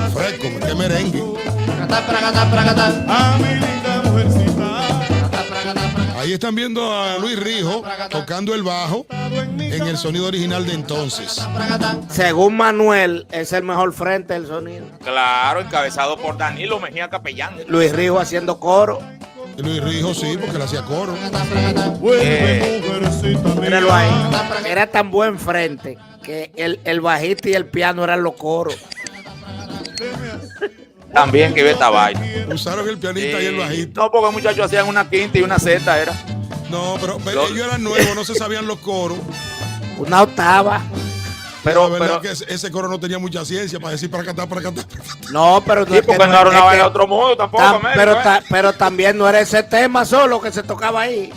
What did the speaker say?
Fresco, qué merengue. A mi linda mujercita. Ahí están viendo a Luis Rijo tocando el bajo en el sonido original de entonces. Según Manuel, es el mejor frente del sonido. Claro, encabezado por Danilo Mejía Capellán. Luis Rijo haciendo coro. Luis Rijo sí, porque le hacía coro. Vuelve, mujercita Míralo mía. ahí. Era tan buen frente que el bajista y el piano eran los coros. También que ve esta vaina. Usaron el pianista y el bajista. No, porque muchachos hacían una quinta y una sexta, era. No, pero ellos eran nuevos, no se sabían los coros. Una octava. Pero la verdad que ese coro no tenía mucha ciencia para decir para cantar, para cantar. No, pero no Sí, es que porque no era una vaina de otro modo tampoco, Américo, pero también no era ese tema solo que se tocaba ahí.